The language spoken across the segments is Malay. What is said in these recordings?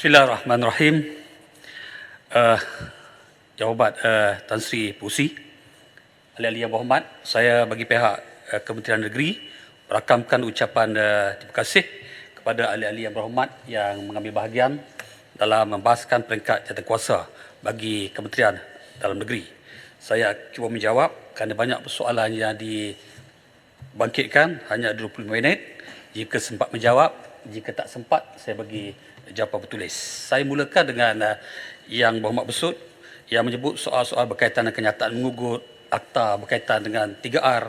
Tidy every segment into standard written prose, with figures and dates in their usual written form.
Bismillahirrahmanirrahim. Jawabat Tan Sri Pusi, ahli-ahli yang berhormat, saya bagi pihak Kementerian Negeri merakamkan ucapan terima kasih kepada ahli-ahli yang berhormat yang mengambil bahagian dalam membahaskan peringkat jawatankuasa bagi Kementerian Dalam Negeri. Saya cuba menjawab kerana banyak persoalan yang dibangkitkan, hanya 25 minit. Jika sempat menjawab, jika tak sempat, saya bagi jawapan bertulis. Saya mulakan dengan yang berhormat besut yang menyebut soal-soal berkaitan dengan kenyataan mengugut, akta berkaitan dengan 3R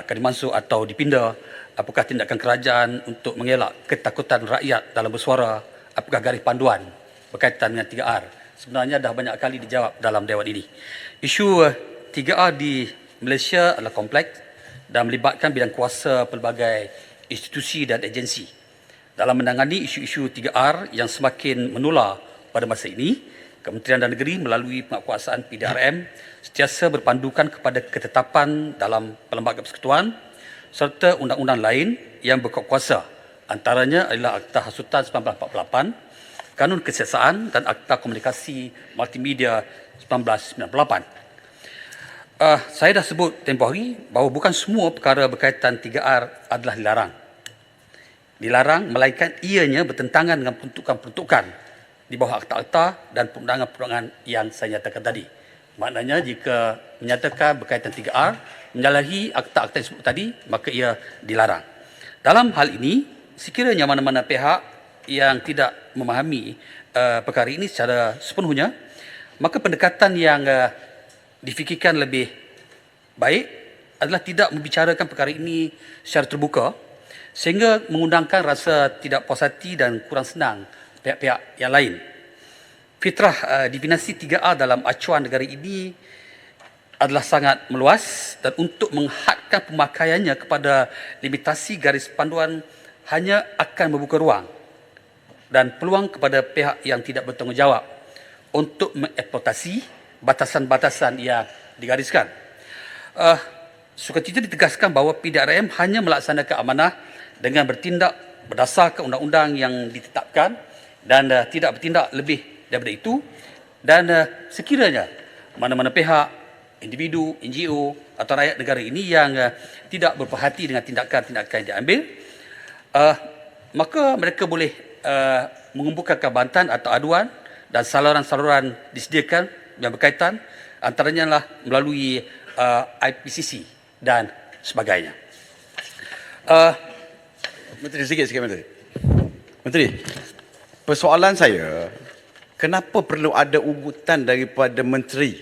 akan dimansuh atau dipinda, apakah tindakan kerajaan untuk mengelak ketakutan rakyat dalam bersuara, apakah garis panduan berkaitan dengan 3R. Sebenarnya dah banyak kali dijawab dalam dewan ini. Isu 3R di Malaysia adalah kompleks dan melibatkan bidang kuasa pelbagai institusi dan agensi. Dalam menangani isu-isu 3R yang semakin menular pada masa ini, Kementerian Dalam Negeri melalui penguatkuasaan PDRM sentiasa berpandukan kepada ketetapan dalam Perlembagaan Persekutuan serta undang-undang lain yang berkuasa. Antaranya adalah Akta Hasutan 1948, Kanun Kesiasaan dan Akta Komunikasi Multimedia 1998. Saya dah sebut tempoh hari bahawa bukan semua perkara berkaitan 3R adalah dilarang, melainkan ianya bertentangan dengan peruntukan-peruntukan di bawah akta-akta dan perundangan-perundangan yang saya nyatakan tadi. Maknanya jika menyatakan berkaitan 3R menyalahi akta-akta yang disebut tadi, maka ia dilarang. Dalam hal ini, sekiranya mana-mana pihak yang tidak memahami perkara ini secara sepenuhnya, maka pendekatan yang difikirkan lebih baik adalah tidak membicarakan perkara ini secara terbuka sehingga mengundangkan rasa tidak puas hati dan kurang senang pihak-pihak yang lain. Fitrah definisi 3R dalam acuan negara ini adalah sangat meluas dan untuk menghadkan pemakaiannya kepada limitasi garis panduan hanya akan membuka ruang dan peluang kepada pihak yang tidak bertanggungjawab untuk mengeksploitasi batasan-batasan yang digariskan. Sukacita ditegaskan bahawa PDRM hanya melaksanakan amanah dengan bertindak berdasarkan undang-undang yang ditetapkan dan tidak bertindak lebih daripada itu, dan sekiranya mana-mana pihak, individu, NGO atau rakyat negara ini yang tidak berperhati dengan tindakan-tindakan yang diambil, maka mereka boleh mengumpulkan bantahan atau aduan dan saluran-saluran disediakan yang berkaitan, antaranya adalah melalui IPCC dan sebagainya. Menteri, sikit Menteri. Menteri, persoalan saya, kenapa perlu ada ugutan daripada Menteri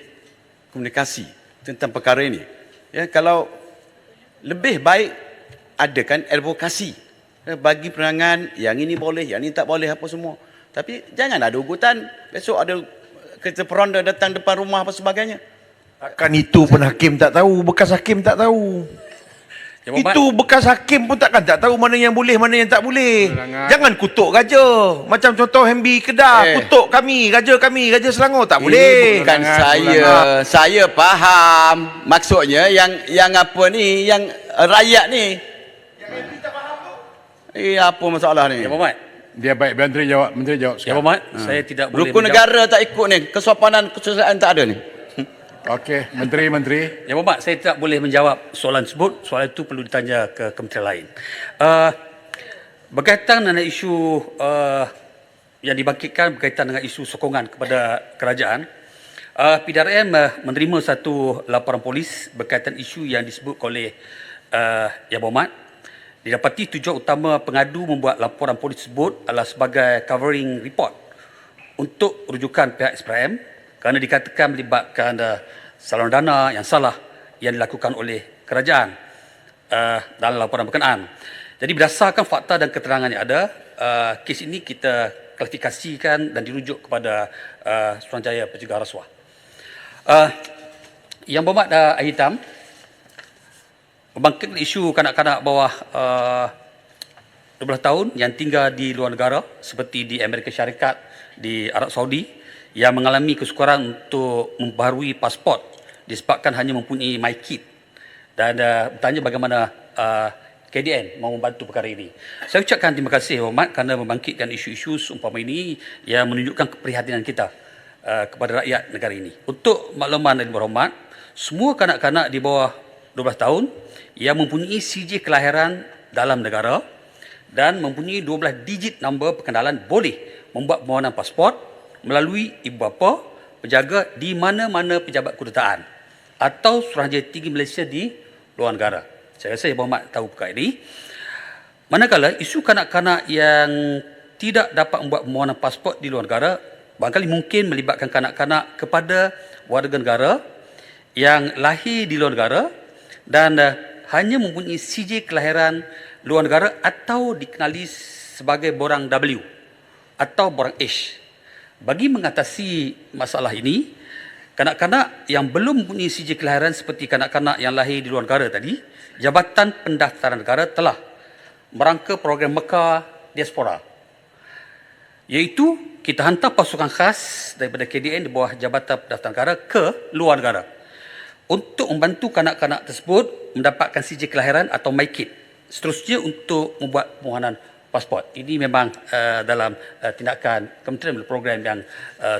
Komunikasi tentang perkara ini? Ya, kalau lebih baik adakan advokasi bagi penerangan yang ini boleh, yang ini tak boleh apa semua. Tapi jangan ada ugutan, besok ada kereta peronda datang depan rumah apa sebagainya. Takkan itu pun hakim tak tahu, bekas hakim tak tahu. Jawapan, Itu bekas hakim pun takkan tak tahu mana yang boleh, mana yang tak boleh. Jangan kutuk raja. Macam contoh Hambi Kedah, kutuk kami, Raja Selangor tak boleh. Bukan saya faham maksudnya yang apa ni, yang rakyat ni. Apa masalah ni? Jawapan, Dia baik, Menteri jawab sekarang. Jawapan, saya tidak boleh Rukun negara tak ikut ni, kesopanan kesusilaan tak ada ni. Okey, Menteri. Ya, Bapak, saya tidak boleh menjawab soalan tersebut. Soalan itu perlu ditanya ke kementerian lain. Berkaitan dengan isu yang dibangkitkan berkaitan dengan isu sokongan kepada kerajaan, PDRM menerima satu laporan polis berkaitan isu yang disebut oleh Yang Berhormat. Didapati tujuan utama pengadu membuat laporan polis tersebut adalah sebagai covering report untuk rujukan pihak SPRM kerana dikatakan melibatkan saluran dana yang salah yang dilakukan oleh kerajaan dalam laporan berkenaan. Jadi berdasarkan fakta dan keterangan yang ada, kes ini kita klasifikasikan dan dirujuk kepada Suruhanjaya Pencegah Rasuah. Yang Berhormat Air Hitam membangkitkan isu kanak-kanak bawah 12 tahun yang tinggal di luar negara seperti di Amerika Syarikat, di Arab Saudi, yang mengalami kesukaran untuk membaharui pasport disebabkan hanya mempunyai MyKit, dan bertanya bagaimana KDN mau membantu perkara ini. Saya ucapkan terima kasih Yang Berhormat kerana membangkitkan isu-isu seumpama ini yang menunjukkan keprihatinan kita kepada rakyat negara ini. Untuk makluman Yang Berhormat, semua kanak-kanak di bawah 12 tahun yang mempunyai CJ kelahiran dalam negara dan mempunyai 12 digit nombor perkenalan boleh membuat permohonan pasport melalui ibu bapa, penjaga di mana-mana pejabat kedutaan atau Suruhanjaya Tinggi Malaysia di luar negara. Saya rasa Yang Berhormat tahu perkara ini. Manakala isu kanak-kanak yang tidak dapat membuat permohonan pasport di luar negara barangkali mungkin melibatkan kanak-kanak kepada warga negara yang lahir di luar negara dan hanya mempunyai CJ kelahiran luar negara atau dikenali sebagai borang W atau borang H. Bagi mengatasi masalah ini, kanak-kanak yang belum mempunyai CJ kelahiran seperti kanak-kanak yang lahir di luar negara tadi, Jabatan Pendaftaran Negara telah merangka program Mekar Diaspora, iaitu kita hantar pasukan khas daripada KDN di bawah Jabatan Pendaftaran Negara ke luar negara untuk membantu kanak-kanak tersebut mendapatkan CJ kelahiran atau MyKit. Seterusnya untuk membuat permohonan pasport. Ini memang dalam tindakan kementerian program yang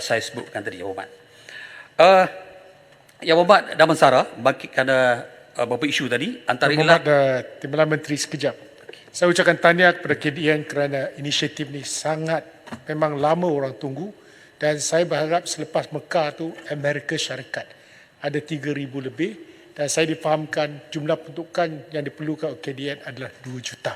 saya sebutkan tadi, Yang Berhormat. Yang Berhormat Damansara bangkitkan beberapa isu tadi, antara ialah Timbalan Menteri sekejap. Saya ucapkan tahniah kepada KDN kerana inisiatif ni sangat memang lama orang tunggu dan saya berharap selepas Mekar tu Amerika Syarikat ada 3,000 lebih dan saya difahamkan jumlah peruntukan yang diperlukan oleh KDN adalah 2 juta.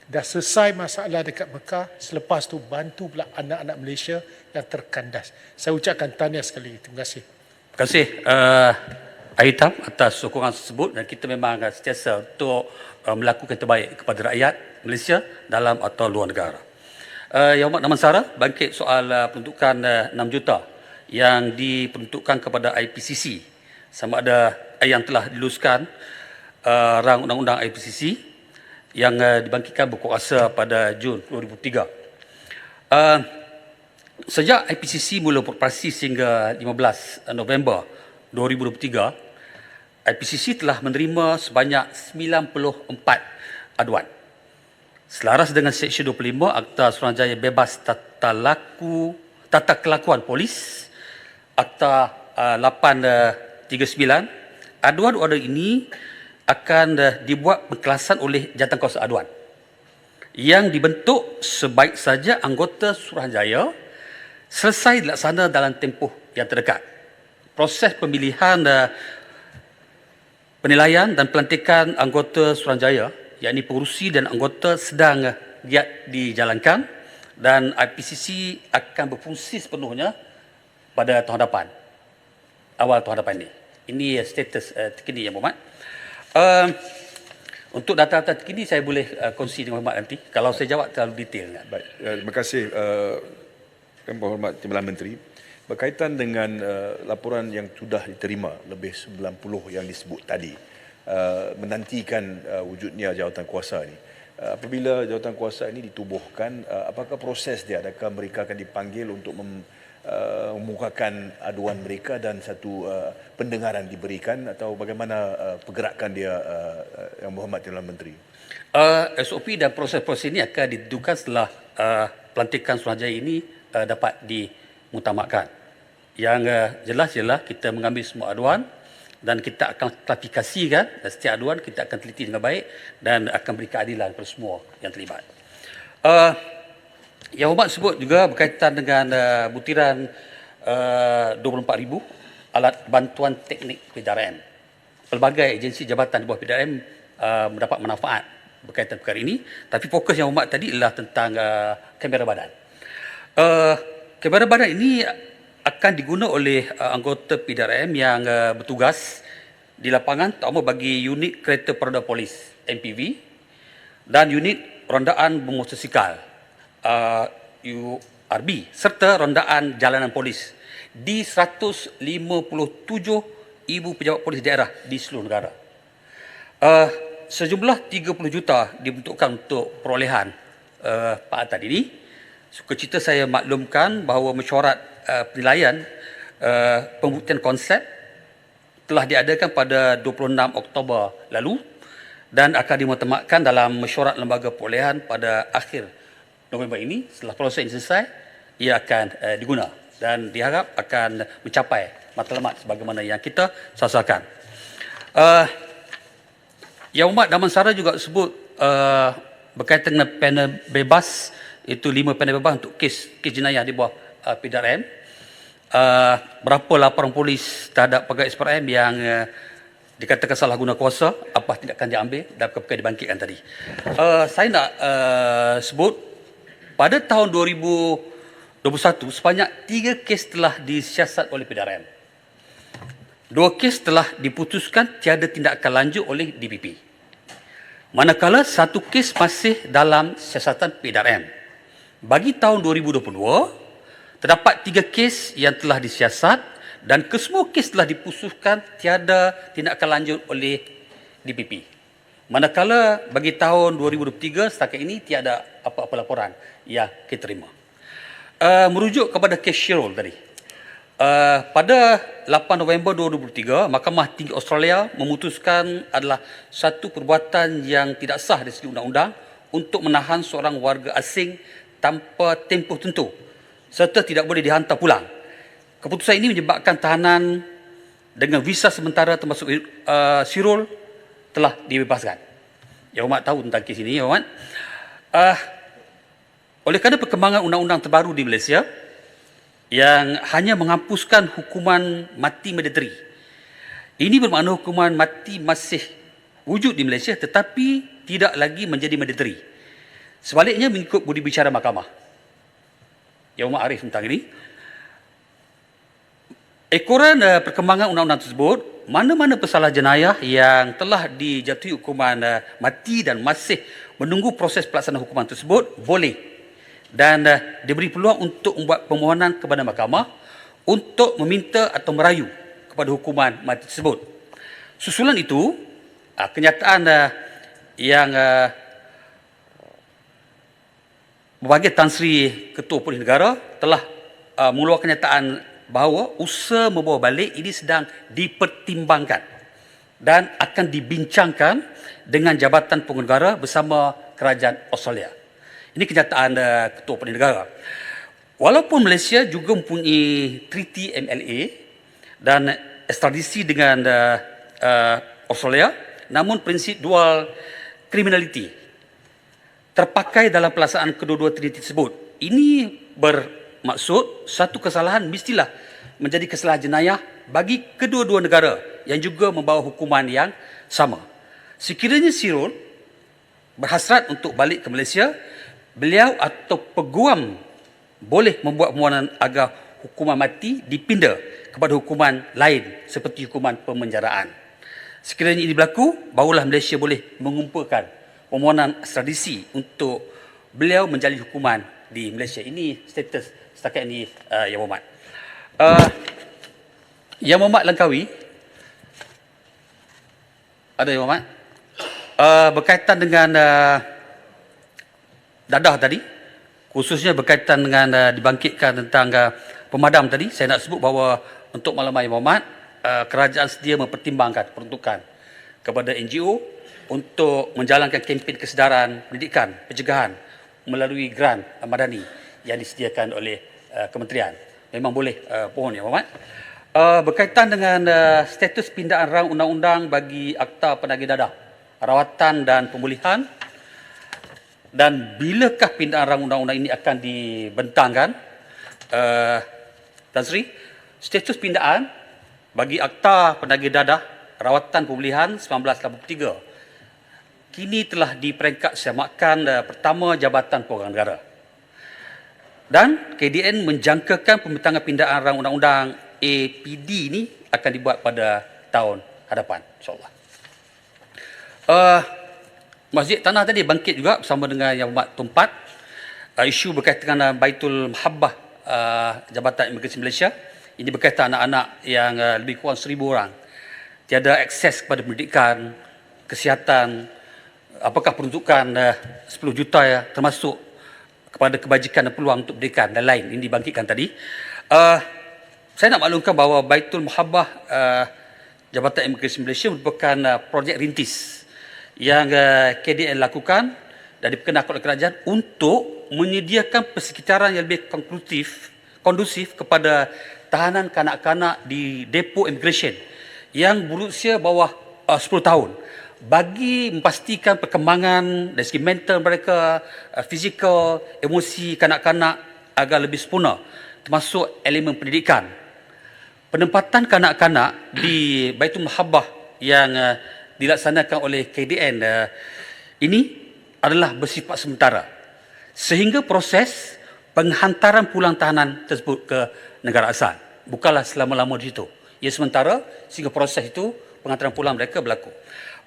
Dah selesai masalah dekat Mekar, selepas tu bantu pula anak-anak Malaysia yang terkandas. Saya ucapkan tahniah sekali. Terima kasih. Terima kasih Aitam atas sokongan tersebut dan kita memang sentiasa untuk melakukan terbaik kepada rakyat Malaysia dalam atau luar negara. Yang Berhormat Damansara bangkit soal peruntukan 6 juta yang diperuntukkan kepada IPCC sama ada yang telah diluluskan rang undang-undang IPCC yang dibangkitkan berkuasa pada Jun 2003. Sejak IPCC mula beroperasi sehingga 15 November 2023, IPCC telah menerima sebanyak 94 aduan. Selaras dengan Seksyen 25 Akta Suruhanjaya Bebas Tata Kelakuan Polis, Akta 839, aduan-aduan ini akan dibuat pengkelasan oleh Jawatankuasa Aduan yang dibentuk sebaik saja anggota Suruhanjaya selesai dilaksana dalam tempoh yang terdekat. Proses pemilihan penilaian dan pelantikan anggota Suruhanjaya, yakni pengurusi dan anggota sedang giat dijalankan dan IPCC akan berfungsi sepenuhnya pada tahun depan, awal tahun depan ini. Ini status terkini, Yang Berhormat. Untuk data-data terkini saya boleh kongsi dengan Berhormat nanti kalau saya jawab terlalu detail. Baik, terima kasih Yang Berhormat Timbalan Menteri. Berkaitan dengan laporan yang sudah diterima lebih 90 yang disebut tadi, menantikan wujudnya jawatankuasa ini. Apabila jawatankuasa ini ditubuhkan, apakah proses dia? Adakah mereka akan dipanggil untuk memukakan aduan mereka dan satu pendengaran diberikan atau bagaimana pergerakan dia, Yang Berhormat Timbalan Menteri? SOP dan proses-proses ini akan ditentukan setelah pelantikan Suruhanjaya ini dapat dimutamakkan. Yang jelas ialah kita mengambil semua aduan dan kita akan klasifikasikan dan setiap aduan kita akan teliti dengan baik dan akan beri keadilan kepada semua yang terlibat. Yang Berhormat sebut juga berkaitan dengan butiran 24,000 alat bantuan teknik PDRM. Pelbagai agensi jabatan di bawah PDRM mendapat manfaat berkaitan perkara ini, tapi fokus Yang Berhormat tadi adalah tentang kamera badan. Kamera badan ini akan digunakan oleh anggota PDRM yang bertugas di lapangan, terutama bagi unit kereta peronda polis MPV dan unit rondaan bermotosikal URB serta rondaan jalanan polis di 157 ibu pejabat polis daerah di seluruh negara. Sejumlah 30 juta dibentukkan untuk perolehan paatan ini. Sukacita saya maklumkan bahawa mesyuarat penilaian pembuktian konsep telah diadakan pada 26 Oktober lalu dan akan dimutamakkan dalam mesyuarat lembaga perolehan pada akhir November ini. Setelah proses ini selesai, ia akan diguna dan diharap akan mencapai matlamat sebagaimana yang kita sasarkan. Yang Umat Damansara juga sebut berkaitan dengan panel bebas, itu 5 panel bebas untuk kes jenayah di bawah PDRM. Berapa laporan polis terhadap pegawai SPRM yang dikatakan salah guna kuasa, apa tindakan diambil dan perkara dibangkitkan tadi. Saya nak sebut pada tahun 2021 sebanyak 3 kes telah disiasat oleh PDRM. 2 kes telah diputuskan tiada tindakan lanjut oleh DPP. Manakala 1 kes masih dalam siasatan PDRM. Bagi tahun 2022 terdapat 3 kes yang telah disiasat dan kesemua kes telah diputuskan tiada tindakan lanjut oleh DPP. Manakala bagi tahun 2023 setakat ini tiada apa-apa laporan yang kita terima. Merujuk kepada kes Syirul tadi. Pada 8 November 2023, Mahkamah Tinggi Australia memutuskan adalah satu perbuatan yang tidak sah dari segi undang-undang untuk menahan seorang warga asing tanpa tempoh tentu serta tidak boleh dihantar pulang. Keputusan ini menyebabkan tahanan dengan visa sementara termasuk Syirul telah dibebaskan. Yang Umat tahu tentang kes ini, Umat. Oleh kerana perkembangan undang-undang terbaru di Malaysia yang hanya menghapuskan hukuman mati mandatory. Ini bermakna hukuman mati masih wujud di Malaysia tetapi tidak lagi menjadi mandatory. Sebaliknya mengikut budi bicara mahkamah. Yang Umat arif tentang ini. Ekoran perkembangan undang-undang tersebut, mana-mana pesalah jenayah yang telah dijatuhi hukuman mati dan masih menunggu proses pelaksanaan hukuman tersebut boleh dan diberi peluang untuk membuat permohonan kepada mahkamah untuk meminta atau merayu kepada hukuman mati tersebut. Susulan itu, kenyataan yang berbagai Tan Sri Ketua Polis Negara telah mengeluarkan kenyataan bahawa usaha membawa balik ini sedang dipertimbangkan dan akan dibincangkan dengan Jabatan Pengurusan Negara bersama Kerajaan Australia. Ini kenyataan Ketua Polis Negara. Walaupun Malaysia juga mempunyai treaty MLA dan ekstradisi dengan Australia, namun prinsip dual criminality terpakai dalam pelaksanaan kedua-dua treaty tersebut. Ini bermaksud satu kesalahan mestilah menjadi kesalahan jenayah bagi kedua-dua negara yang juga membawa hukuman yang sama. Sekiranya Syirul berhasrat untuk balik ke Malaysia, beliau atau peguam boleh membuat permohonan agar hukuman mati dipindah kepada hukuman lain seperti hukuman pemenjaraan. Sekiranya ini berlaku, barulah Malaysia boleh mengumpulkan permohonan ekstradisi untuk beliau menjalani hukuman di Malaysia. Ini status setakat ini, Yang Berhormat. Yang Berhormat Langkawi, ada Yang Berhormat, berkaitan dengan dadah tadi, khususnya berkaitan dengan dibangkitkan tentang pemadam tadi, saya nak sebut bahawa untuk maklumat Yang Berhormat, kerajaan sedia mempertimbangkan peruntukan kepada NGO untuk menjalankan kempen kesedaran pendidikan, pencegahan melalui grant madani yang disediakan oleh kementerian. Memang boleh pohon, Yang Berhormat. Berkaitan dengan status pindaan rang undang-undang bagi Akta Penagih Dadah, rawatan dan pemulihan, dan bilakah pindaan rang undang-undang ini akan dibentangkan, Tan Sri, status pindaan bagi Akta Penagih Dadah, rawatan pemulihan 1983 kini telah diperingkat semakan pertama Jabatan Perorangan Negara. Dan KDN menjangkakan pembentangan pindaan rang undang-undang APD ini akan dibuat pada tahun hadapan, insyaAllah. Masjid Tanah tadi bangkit juga bersama dengan Yang Berhormat Tumpat. Isu berkaitan dengan Baitul Mahabbah Jabatan Imigresi Malaysia. Ini berkaitan anak-anak yang lebih kurang 1,000 orang. Tiada akses kepada pendidikan, kesihatan, apakah peruntukan 10 juta ya, termasuk kepada kebajikan dan peluang untuk pendidikan dan lain. Ini dibangkitkan tadi. Saya nak maklumkan bahawa Baitul Mahabbah Jabatan Imigresi Malaysia merupakan projek rintis yang KDN lakukan dan diperkenalkan oleh kerajaan untuk menyediakan persekitaran yang lebih kondusif kepada tahanan kanak-kanak di depo immigration yang berusia bawah 10 tahun bagi memastikan perkembangan dari segi mental mereka, fizikal, emosi kanak-kanak agar lebih sempurna, termasuk elemen pendidikan. Penempatan kanak-kanak di Baitul Mahabbah yang dilaksanakan oleh KDN ini adalah bersifat sementara sehingga proses penghantaran pulang tahanan tersebut ke negara asal bukanlah selama-lama di situ. Ia sementara sehingga proses itu penghantaran pulang mereka berlaku.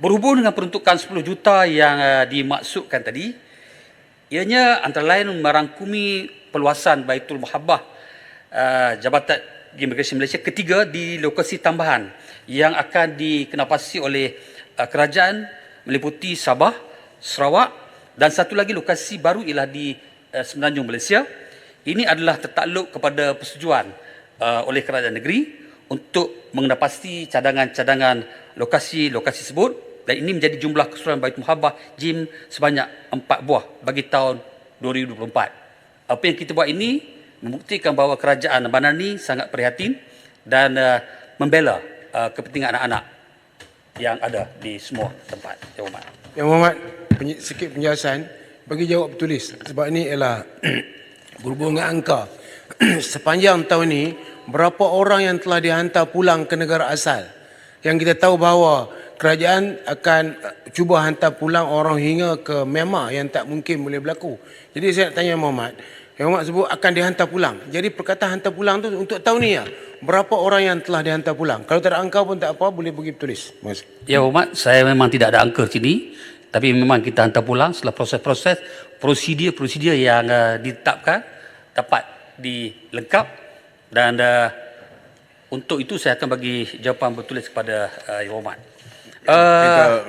Berhubung dengan peruntukan 10 juta yang dimaksudkan tadi, ianya antara lain merangkumi peluasan Baitul Mahabbah Jabatan Immigration Malaysia ketiga di lokasi tambahan yang akan dikenapasi oleh kerajaan meliputi Sabah, Sarawak dan satu lagi lokasi baru ialah di Semenanjung Malaysia. Ini adalah tertakluk kepada persetujuan oleh kerajaan negeri untuk mengenapasi cadangan-cadangan lokasi-lokasi tersebut dan ini menjadi jumlah keseluruhan Baitul Mahabbah JIM sebanyak 4 buah bagi tahun 2024. Apa yang kita buat ini membuktikan bahawa kerajaan bandar ini sangat prihatin dan membela kepentingan anak-anak yang ada di semua tempat. Yang Hormat. Yang Hormat, sikit penjelasan bagi jawab bertulis sebab ini ialah berhubung dengan angka. Sepanjang tahun ini berapa orang yang telah dihantar pulang ke negara asal? Yang kita tahu bahawa kerajaan akan cuba hantar pulang orang hingga ke Myanmar yang tak mungkin boleh berlaku. Jadi saya nak tanya Muhammad, yang Muhammad sebut akan dihantar pulang. Jadi perkataan hantar pulang tu untuk tahun ni ya. Berapa orang yang telah dihantar pulang? Kalau tak ada angka pun tak apa, boleh pergi tulis. Terima kasih. Ya Hormat, saya memang tidak ada angka sini, tapi memang kita hantar pulang setelah proses-proses, prosedur yang ditetapkan dapat dilengkap dan untuk itu saya akan bagi jawapan bertulis kepada Yang Hormat.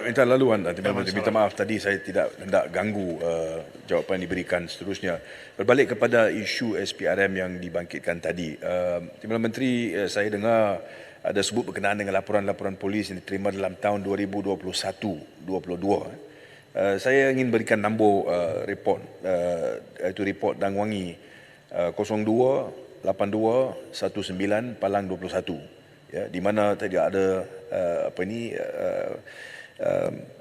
Minta laluan, minta maaf tadi saya tidak hendak ganggu jawapan yang diberikan seterusnya. Berbalik kepada isu SPRM yang dibangkitkan tadi, Timbalan Menteri, saya dengar ada sebut berkenaan dengan laporan-laporan polis yang diterima dalam tahun 2021-22. Saya ingin berikan nombor report, iaitu report Dangwangi 028219 Palang 21. Ya, di mana tidak ada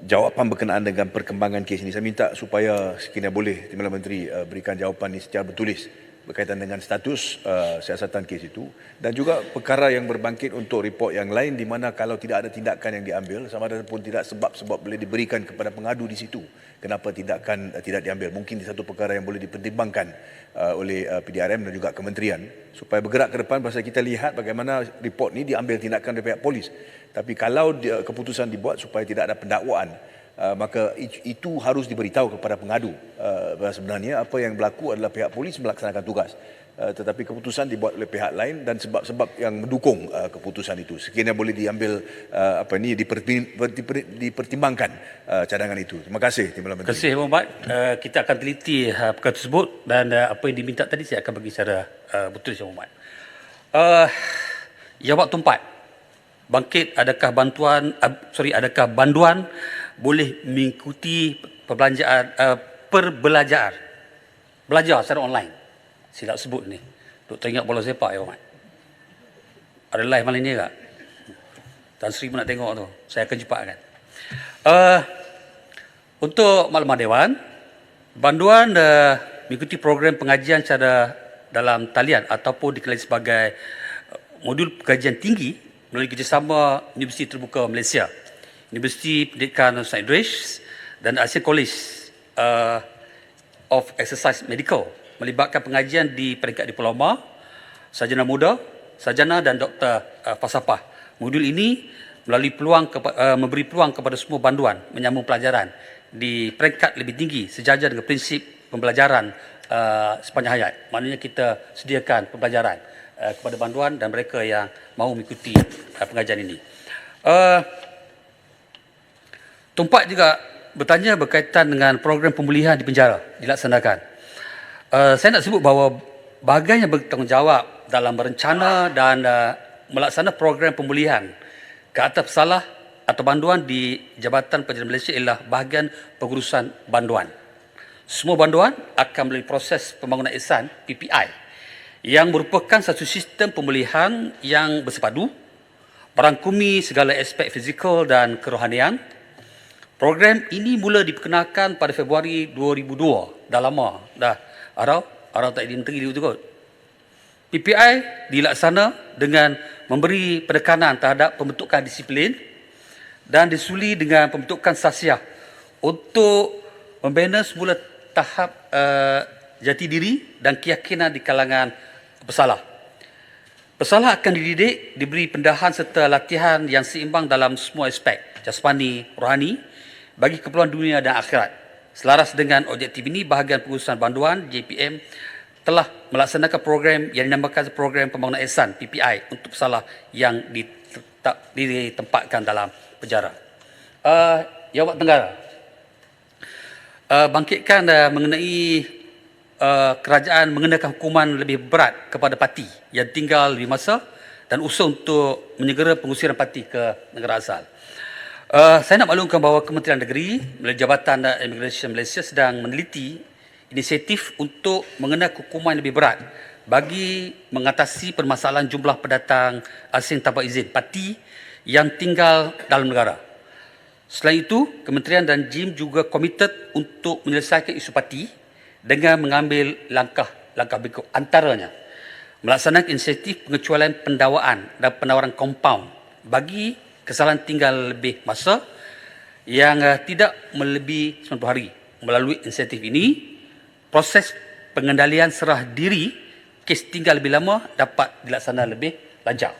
jawapan berkenaan dengan perkembangan kes ini. Saya minta supaya sekiranya boleh Timbalan Menteri berikan jawapan ini secara bertulis berkaitan dengan status siasatan kes itu dan juga perkara yang berbangkit untuk report yang lain di mana kalau tidak ada tindakan yang diambil sama ada pun tidak sebab-sebab boleh diberikan kepada pengadu di situ kenapa tindakan tidak diambil. Mungkin di satu perkara yang boleh dipertimbangkan oleh PDRM dan juga kementerian supaya bergerak ke depan pasal kita lihat bagaimana report ini diambil tindakan dari pihak polis. Tapi kalau keputusan dibuat supaya tidak ada pendakwaan, maka itu harus diberitahu kepada pengadu. Sebenarnya apa yang berlaku adalah pihak polis melaksanakan tugas. Tetapi keputusan dibuat oleh pihak lain dan sebab-sebab yang mendukung keputusan itu. Sekiranya boleh diambil dipertimbangkan cadangan itu. Terima kasih Timbalan Menteri. Terima kasih Hormat. Kita akan teliti perkara tersebut dan apa yang diminta tadi saya akan bagi secara bertulis Yang Hormat. Jawab tempat. Bangkit adakah banduan boleh mengikuti belajar secara online. Silap sebut ni. Duk teringat bola sepak ya Hormat. Ada live malam ni tak? Tan Sri pun nak tengok tu. Saya akan cepatkan. Untuk maklumat Dewan, banduan mengikuti program pengajian secara dalam talian ataupun dikenali sebagai modul pengajian tinggi melalui kerjasama Universiti Terbuka Malaysia, Universiti Pendidikan St. Idris dan Asian College of Exercise Medical melibatkan pengajian di peringkat diploma, sarjana muda, sarjana dan doktor falsafah. Modul ini memberi peluang kepada semua banduan menyambung pelajaran di peringkat lebih tinggi sejajar dengan prinsip pembelajaran sepanjang hayat. Maknanya kita sediakan pembelajaran kepada banduan dan mereka yang mahu mengikuti pengajian ini. Tumpak juga bertanya berkaitan dengan program pemulihan di penjara dilaksanakan. Saya nak sebut bahawa bahagian yang bertanggungjawab dalam berencana dan melaksanakan program pemulihan ke atas pesalah atau banduan di Jabatan Penjara Malaysia ialah bahagian pengurusan banduan. Semua banduan akan melalui proses pembangunan ihsan PPI yang merupakan satu sistem pemulihan yang bersepadu, merangkumi segala aspek fizikal dan kerohanian. Program ini mula diperkenalkan pada Februari 2002. Dah lama dah. Arau tak jadi menteri dulu tu kot. PPI dilaksana dengan memberi penekanan terhadap pembentukan disiplin dan disuli dengan pembentukan sasiah untuk membina semula tahap jati diri dan keyakinan di kalangan pesalah. Pesalah akan dididik, diberi pendahan serta latihan yang seimbang dalam semua aspek jasmani, rohani bagi keperluan dunia dan akhirat. Selaras dengan objektif ini, bahagian pengurusan banduan JPM telah melaksanakan program yang dinamakan Program Pembangunan Ihsan PPI untuk pesalah yang ditempatkan dalam penjara. Jawab Tenggara. Bangkitkan mengenai kerajaan mengenakan hukuman lebih berat kepada parti yang tinggal di masa dan usaha untuk menyegera pengusiran parti ke negara asal. Saya nak maklumkan bahawa Kementerian Negeri melalui Jabatan Immigration Malaysia sedang meneliti inisiatif untuk mengenakan hukuman lebih berat bagi mengatasi permasalahan jumlah pendatang asing tanpa izin parti yang tinggal dalam negara. Selain itu, Kementerian dan JIM juga komited untuk menyelesaikan isu parti dengan mengambil langkah-langkah berikut. Antaranya, melaksanakan inisiatif pengecualian pendawaan dan penawaran kompaun bagi kesalahan tinggal lebih masa yang tidak melebihi 90 hari. Melalui inisiatif ini, proses pengendalian serah diri kes tinggal lebih lama dapat dilaksanakan lebih lancar.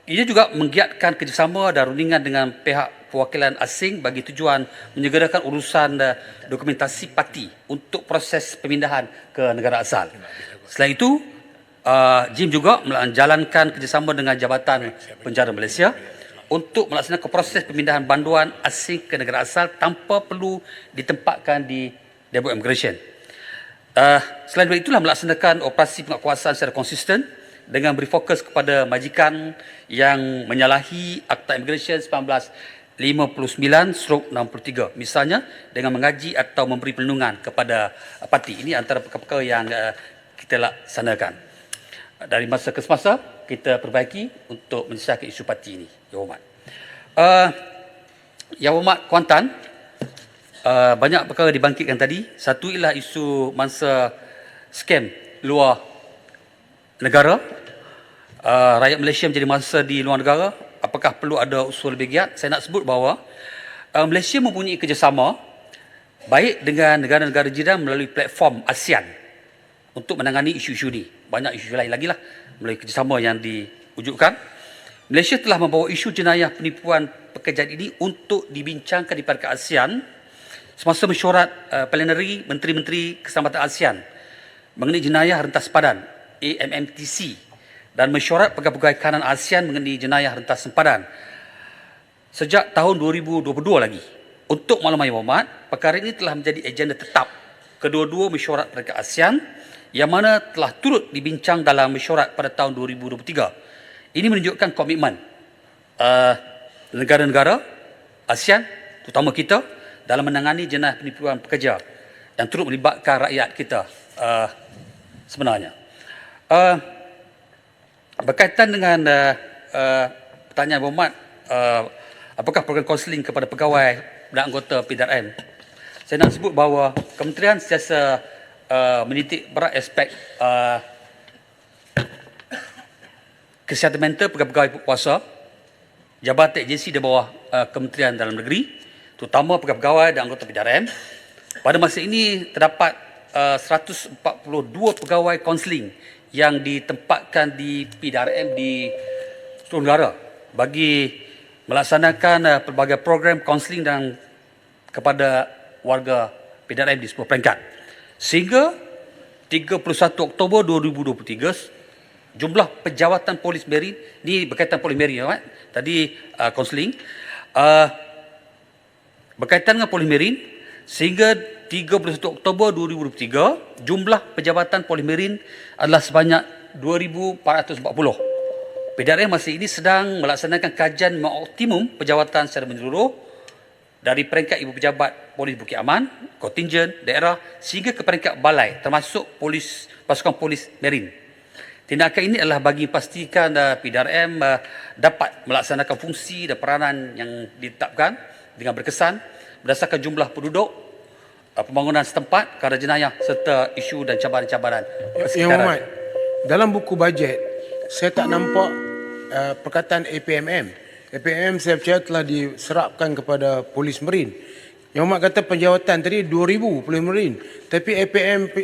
Ia juga menggiatkan kerjasama dan rundingan dengan pihak perwakilan asing bagi tujuan menyegerakan urusan dokumentasi parti untuk proses pemindahan ke negara asal. Selain itu, JIM juga menjalankan kerjasama dengan Jabatan Penjara Malaysia untuk melaksanakan proses pemindahan banduan asing ke negara asal tanpa perlu ditempatkan di Dewan Immigration. Selain dari itulah melaksanakan operasi penguatkuasaan secara konsisten dengan beri fokus kepada majikan yang menyalahi Akta Immigration 1959/63, misalnya dengan mengaji atau memberi perlindungan kepada parti. Ini antara perkara-perkara yang kita laksanakan. Dari masa ke semasa kita perbaiki untuk menyelesaikan isu parti ini. Yang Hormat. Yang Hormat Kuantan, banyak perkara dibangkitkan tadi. Satu ialah isu mangsa skam luar negara. Rakyat Malaysia menjadi mangsa di luar negara. Apakah perlu ada usul lebih giat? Saya nak sebut bahawa Malaysia mempunyai kerjasama baik dengan negara-negara jiran melalui platform ASEAN untuk menangani isu-isu ini. Banyak isu lain lagi lah melalui kerjasama yang diwujudkan. Malaysia telah membawa isu jenayah penipuan pekerjaan ini untuk dibincangkan di peringkat ASEAN semasa mesyuarat plenary Menteri-Menteri Keselamatan ASEAN mengenai jenayah rentas sempadan AMMTC dan mesyuarat pegawai-pegawai kanan ASEAN mengenai jenayah rentas sempadan sejak tahun 2022 lagi. Untuk makluman yang hormat, perkara ini telah menjadi agenda tetap kedua-dua mesyuarat peringkat ASEAN yang mana telah turut dibincang dalam mesyuarat pada tahun 2023. Ini menunjukkan komitmen negara-negara ASEAN, terutama kita, dalam menangani jenayah penipuan pekerja yang turut melibatkan rakyat kita sebenarnya. Berkaitan dengan pertanyaan berhormat, apakah program kaunseling kepada pegawai dan anggota PDRM, saya nak sebut bahawa Kementerian sentiasa menitik berat aspek kesihatan mental pegawai-pegawai berkuasa, jabatan agensi di bawah Kementerian Dalam Negeri, terutama pegawai-pegawai dan anggota PDRM. Pada masa ini terdapat 142 pegawai kaunseling yang ditempatkan di PDRM di seluruh negara bagi melaksanakan pelbagai program kaunseling dan kepada warga PDRM di semua peringkat. Sehingga 31 Oktober 2023, jumlah pejawatan polis Marine, ni berkaitan polis Marine, right? Tadi kaunseling, berkaitan dengan polis Marine, sehingga 31 Oktober 2023, jumlah pejabatan polis Marine adalah sebanyak 2,440. PDRM masa ini sedang melaksanakan kajian mengoptimum penjawatan secara menyeluruh dari peringkat ibu pejabat Polis Bukit Aman, kontingen daerah sehingga ke peringkat balai termasuk pasukan polis Marine. Tindakan ini adalah bagi pastikan PDRM dapat melaksanakan fungsi dan peranan yang ditetapkan dengan berkesan berdasarkan jumlah penduduk, pembangunan setempat, kadar jenayah serta isu dan cabaran-cabaran Yang Muhammad, dalam buku bajet saya tak nampak perkataan APMM. APMM saya percaya telah diserapkan kepada Polis Marine. Yang Muhammad kata penjawatan tadi 2,000 Polis Marine, tapi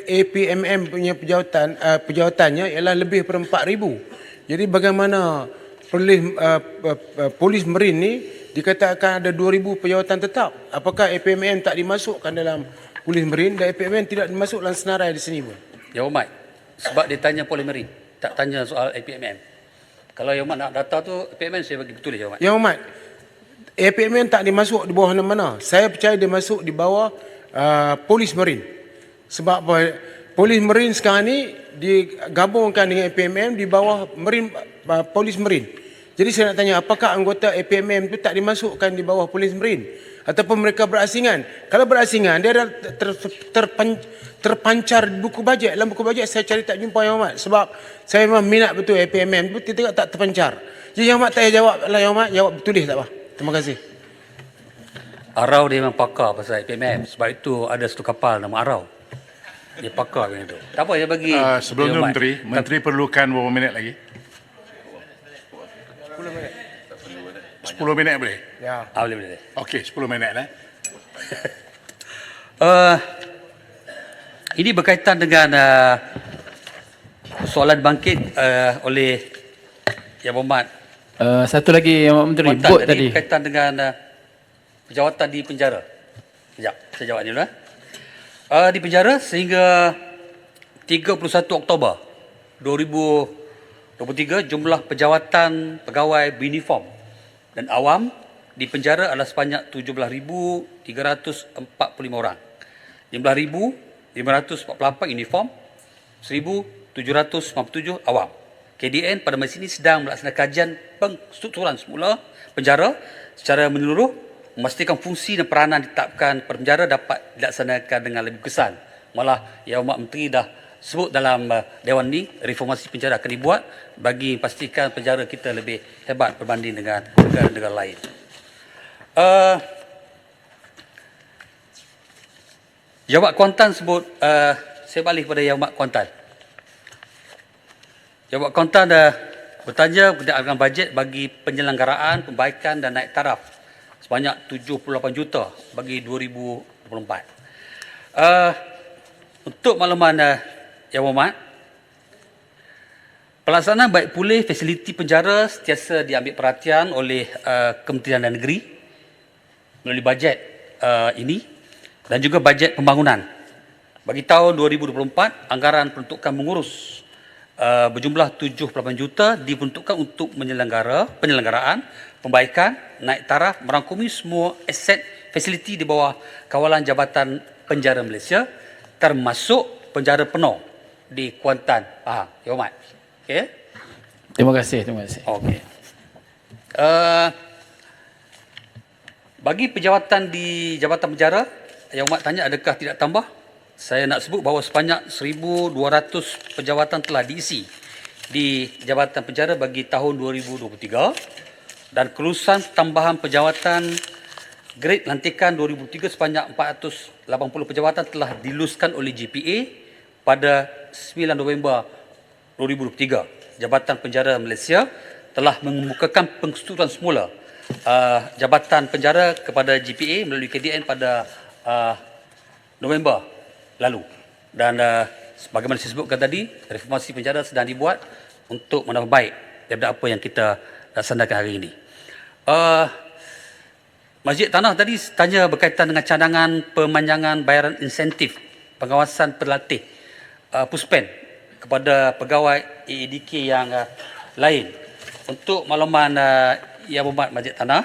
APMM punya penjawatannya ialah lebih daripada 4,000. Jadi bagaimana Polis Marine ni dikatakan ada 2,000 penjawatan tetap? Apakah APMM tak dimasukkan dalam Polis Marine dan APMM tidak dimasuk dalam senarai di sini pun? Ya Umat, sebab dia tanya Polis Marine, tak tanya soal APMM. Kalau Yang Umat nak data tu APMM saya bagi betul je Umat. Yang Muhammad, APMM tak dimasuk di bawah mana-mana. Saya percaya dia masuk di bawah Polis Marine. Sebab apa? Polis Marine sekarang ni digabungkan dengan APMM di bawah Polis Marine. Jadi saya nak tanya, apakah anggota APMM tu tak dimasukkan di bawah Polis Marine? Ataupun mereka berasingan? Kalau berasingan, dia dah terpancar di buku bajet. Dalam buku bajet saya cari tak jumpa Yang Muhammad. Sebab saya memang minat betul APMM tu, kita tengok tak terpancar. Jadi Yang Muhammad tak payah jawab lah, Yang Muhammad jawab tulis tak apa. Terima kasih. Arau dia memang pakar pasal APMM. Sebab itu ada satu kapal nama Arau. Dia pakar macam itu. Tak apa, dia bagi. Sebelum tu Yang Umat. Menteri perlukan berapa minit lagi? 10 minit boleh? Ya. Boleh. Okey, 10 minit Ini berkaitan dengan soalan bangkit oleh Yang Berhormat Satu lagi Yang Menteri, Kuantan bot tadi. berkaitan dengan penjawatan di penjara. Sekejap, saya jawab dulu. Di penjara sehingga 31 Oktober 2023, jumlah penjawatan pegawai beruniform dan awam di penjara adalah sebanyak 17,345 orang. 15,548 uniform, 1,797 awam. KDN pada masa ini sedang melaksanakan kajian pengstrukturan semula penjara secara menyeluruh, memastikan fungsi dan peranan ditetapkan pada penjara dapat dilaksanakan dengan lebih kesan. Malah Yang Berhormat Menteri dah sebut dalam Dewan ni, reformasi penjara akan dibuat bagi pastikan penjara kita lebih hebat berbanding dengan negara-negara lain. Jawab Kuantan sebut, saya balik kepada Yang Berhormat Kuantan. Jawab Kuantan bertanya berkaitan bajet bagi penyelenggaraan, perbaikan dan naik taraf sebanyak 78 juta bagi 2024. Untuk makluman Yang Berhormat, pelaksanaan baik pulih fasiliti penjara sentiasa diambil perhatian oleh Kementerian Dalam Negeri melalui bajet ini dan juga bajet pembangunan. Bagi tahun 2024, anggaran peruntukan mengurus berjumlah 78 juta diperuntukkan untuk penyelenggaraan, pembaikan, naik taraf, merangkumi semua aset fasiliti di bawah kawalan Jabatan Penjara Malaysia termasuk penjara penuh di Kuantan. Faham, Yang Berhormat? Okey. Terima kasih. Okey. Bagi penjawatan di Jabatan Penjara, Yang Berhormat tanya adakah tidak tambah? Saya nak sebut bahawa sebanyak 1,200 penjawatan telah diisi di Jabatan Penjara bagi tahun 2023 dan kelulusan tambahan penjawatan grade lantikan 2003 sebanyak 480 penjawatan telah diluluskan oleh JPA pada 9 November 2023. Jabatan Penjara Malaysia telah mengemukakan pengstrukturan semula Jabatan Penjara kepada JPA melalui KDN pada November lalu. Dan sebagaimana saya sebutkan tadi, reformasi penjara sedang dibuat untuk menambah baik daripada apa yang kita laksanakan hari ini. Masjid Tanah tadi tanya berkaitan dengan cadangan pemanjangan bayaran insentif pengawasan pelatih Puspen kepada pegawai AADK yang lain. Untuk makluman Yang Berhormat Masjid Tanah,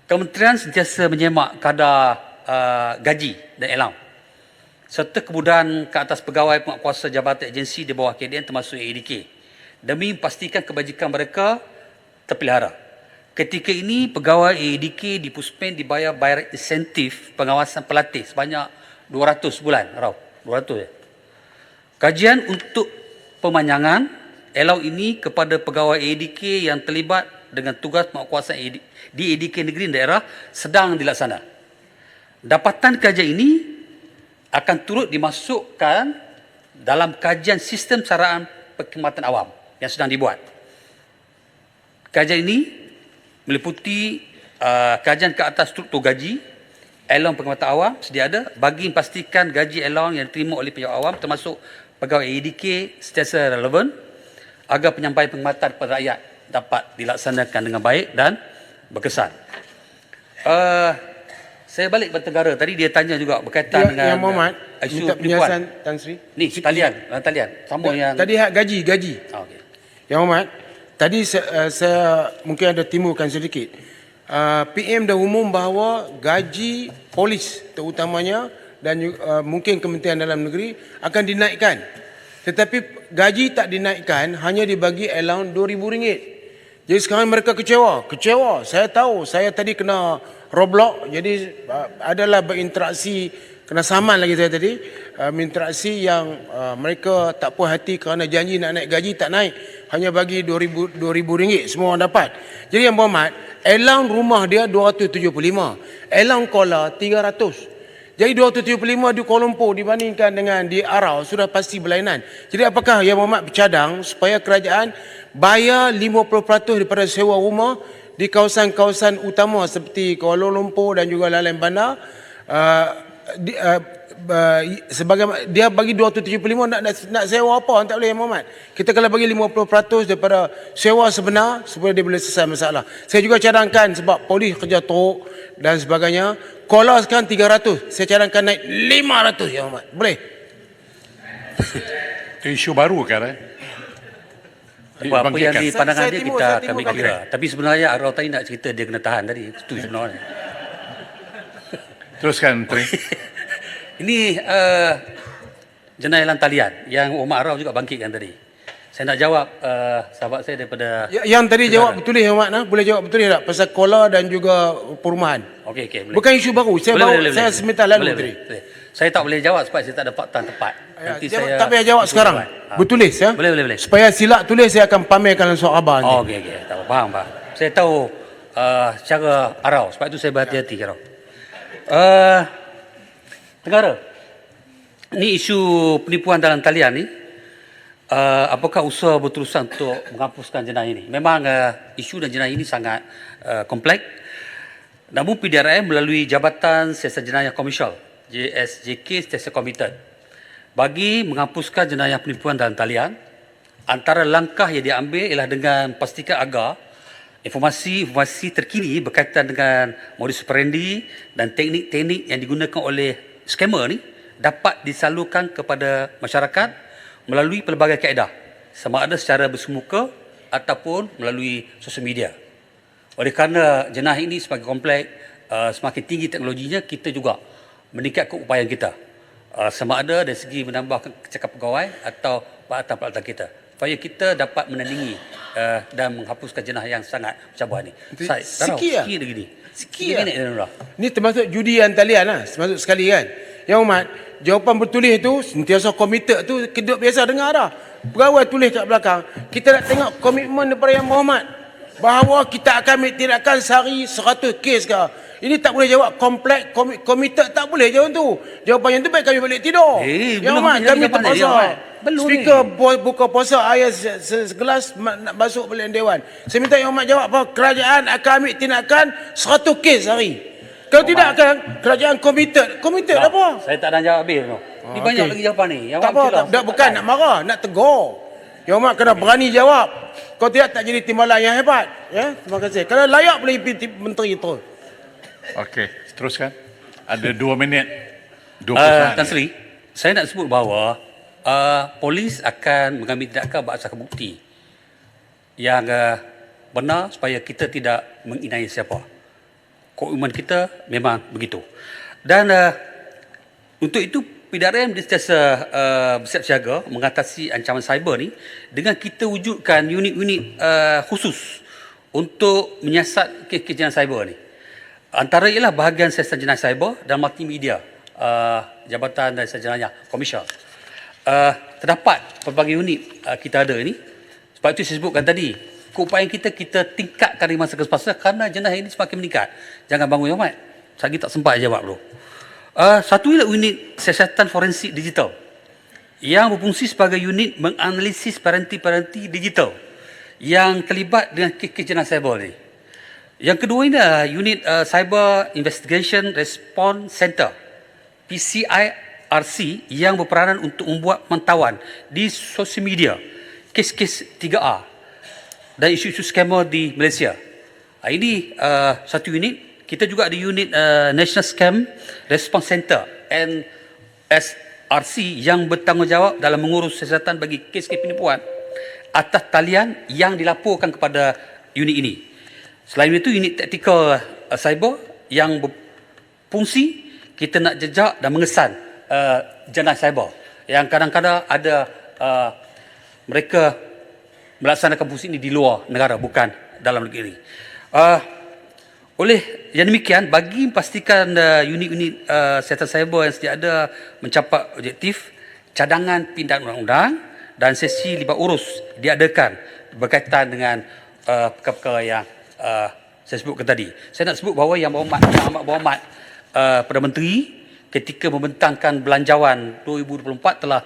Kementerian sentiasa menyemak kadar gaji dan allowance serta kemudahan ke atas pegawai penguatkuasa jabatan agensi di bawah KDN termasuk AADK demi memastikan kebajikan mereka terpelihara. Ketika ini, pegawai AEDK di Puspen dibayar bayaran insentif pengawasan pelatih sebanyak 200 sebulan. 200 ya. Kajian untuk pemanjangan allowance ini kepada pegawai AEDK yang terlibat dengan tugas penguasaan di AEDK negeri dan daerah sedang dilaksana. Dapatan kajian ini akan turut dimasukkan dalam kajian sistem saraan perkhidmatan awam yang sedang dibuat. Kajian ini meliputi kajian ke atas struktur gaji, allowance perkhidmatan awam sedia ada bagi memastikan gaji allowance yang diterima oleh pejabat awam termasuk pegawai AEDK sentiasa relevan agar penyampaian perkhidmatan kepada rakyat dapat dilaksanakan dengan baik dan berkesan. Saya balik ke negara. Tadi dia tanya juga berkaitan dengan Yang Muhammad, isu minta penipuan. penjelasan Tan Sri. Ni, talian. Sambung yang... Tadi hak gaji. Okey. Yang Muhammad, tadi saya mungkin ada timurkan sedikit. PM dah umum bahawa gaji polis terutamanya dan mungkin Kementerian Dalam Negeri akan dinaikkan. Tetapi gaji tak dinaikkan, hanya dibagi allowance RM2,000. Jadi sekarang mereka kecewa. Saya tahu, saya tadi kena roadblock, jadi adalah berinteraksi, kena saman lagi saya tadi, berinteraksi yang mereka tak puas hati kerana janji nak naik gaji tak naik, hanya bagi RM2,000 semua orang dapat. Jadi yang berhormat, allowance rumah dia 275, allowance kola 300. Jadi 275 di Kuala Lumpur dibandingkan dengan di Arau sudah pasti berlainan. Jadi apakah Yang Berhormat bercadang supaya kerajaan bayar 50% daripada sewa rumah di kawasan-kawasan utama seperti Kuala Lumpur dan juga lain-lain bandar, sebagai dia bagi 275 nak sewa apa tak boleh Yang Berhormat. Kita kalau bagi 50% daripada sewa sebenar supaya dia boleh selesai masalah. Saya juga cadangkan sebab polis kerja teruk dan sebagainya. Kola sekarang 300, saya cadangkan naik 500 Yang Berhormat. Boleh? Itu isu baru kan? Apa yang di pandangan Saya dia timur, kita saya akan timur, kira. Tapi sebenarnya Arau tadi nak cerita dia kena tahan tadi. Itu sebenarnya. Teruskan Menteri. Ini jenayah talian yang Umar Arau juga bangkitkan tadi. Saya nak jawab sahabat saya daripada... Yang tadi jawab betul Yang Berhormat, boleh jawab betul tak? Pasal kola dan juga perumahan. Okey, boleh. Bukan isu baru. Saya seminta lalu Menteri. Boleh. Saya tak boleh jawab sebab saya tak ada fakta tepat. Nanti saya... Tak payah jawab sekarang. Bertulis ya. Boleh. Supaya silap tulis saya akan pamerkan dalam surat khabar nanti. Okey. Tak apa, faham. Saya tahu secara Arau. Sebab itu saya berhati-hati Arau. Negara. Ni isu penipuan dalam talian ni. Apakah usaha berterusan untuk menghapuskan jenayah ini? Memang isu dan jenayah ini sangat kompleks. Namun PDRM melalui Jabatan Siasat Jenayah Komersial JSJK sentiasa komited bagi menghapuskan jenayah penipuan dalam talian. Antara langkah yang diambil ialah dengan pastikan agar informasi terkini berkaitan dengan modus operandi dan teknik-teknik yang digunakan oleh skamer ni dapat disalurkan kepada masyarakat melalui pelbagai kaedah, sama ada secara bersemuka ataupun melalui sosial media. Oleh kerana jenayah ini semakin kompleks, semakin tinggi teknologinya, kita juga meningkatkan upaya kita. Sama ada dari segi menambahkan kecakapan pegawai atau peralatan-peralatan kita. Supaya kita dapat menandingi dan menghapuskan jenayah yang sangat mencabar ini. Sikit lagi ni. Sikit minit dah. Ni termasuk judi talian lah. Termasuk sekali kan. Yang Berhormat, jawapan bertulis tu sentiasa komited tu kita biasa dengar dah. Pegawai tulis kat belakang. Kita nak tengok komitmen daripada Yang Berhormat bahawa kita akan ambil tindakan sehari 100 kes ke. Ini tak boleh jawab kompleks, komited tak boleh jawab tu. Jawapan yang tu baik kami balik tidur. Yang Yang Berhormat, kami terpaksa. Belum Speaker buka puasa air segelas nak masuk balik Dewan. Saya minta Yang Berhormat jawab bahawa kerajaan akan ambil tindakan 100 kes sehari. Kalau tidak akan kerajaan komited apa? Saya tak nak jawab habis tu. Ni banyak lagi jawapan ni. Yang Tak apa, bukan nak marah, nak tegur. Yang Berhormat kena berani jawab. Kalau tidak tak jadi timbalan yang hebat. Ya, terima kasih. Kalau layak boleh pergi menteri itu. Okey, teruskan. Ada 2 minit. 20 Tan Sri, saya nak sebut bahawa polis akan mengambil tindakan berdasarkan bukti yang benar supaya kita tidak menginai siapa. Komitmen kita memang begitu. Dan untuk itu PDRM dia sentiasa bersiap siaga mengatasi ancaman cyber ni dengan kita wujudkan unit-unit khusus untuk menyiasat kes jenayah cyber ni. Antara ialah bahagian siasatan jenayah cyber dan multimedia, Jabatan dan Siasat Jenayah Komersial. Terdapat pelbagai unit kita ada ni. Sebab itu saya sebutkan tadi, keupayaan kita tingkatkan di masa semasa kerana jenayah ini semakin meningkat. Jangan bangun Ahmad. Saya tak sempat jawab dulu. Satu ialah unit siasatan forensik digital yang berfungsi sebagai unit menganalisis paranti-paranti digital yang terlibat dengan kes jenayah cyber ni. Yang kedua ini adalah unit Cyber Investigation Response Center PCIRC yang berperanan untuk membuat pemantauan di sosial media kes-kes 3A dan isu-isu scammer di Malaysia. Ini satu unit. Kita juga ada unit National Scam Response Center NSRC yang bertanggungjawab dalam mengurus siasatan bagi kes-kes penipuan atas talian yang dilaporkan kepada unit ini. Selain itu, unit taktikal cyber yang berfungsi kita nak jejak dan mengesan jenayah cyber yang kadang-kadang ada mereka melaksanakan fungsi ini di luar negara, bukan dalam negeri. Oleh yang demikian, bagi memastikan unit-unit siasatan cyber yang sedia ada mencapai objektif, cadangan pindahan undang-undang dan sesi libat urus diadakan berkaitan dengan perkara-perkara yang saya sebutkan tadi. Saya nak sebut bahawa Yang Amat Berhormat Perdana Menteri ketika membentangkan belanjawan 2024 telah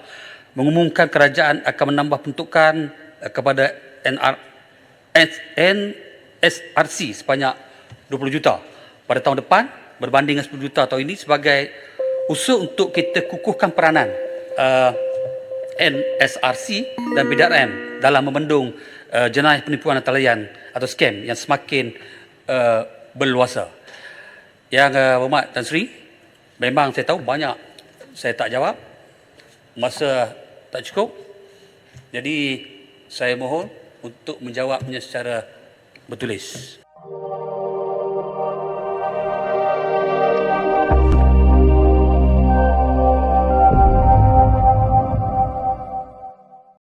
mengumumkan kerajaan akan menambah peruntukan kepada NSRC sebanyak 20 juta pada tahun depan berbanding dengan 10 juta tahun ini sebagai usaha untuk kita kukuhkan peranan NSRC dan PDRM dalam membendung jenayah penipuan talian atau scam yang semakin berluasa. Yang Berhormat Tan Sri, memang saya tahu banyak saya tak jawab, masa tak cukup. Jadi saya mohon untuk menjawabnya secara bertulis.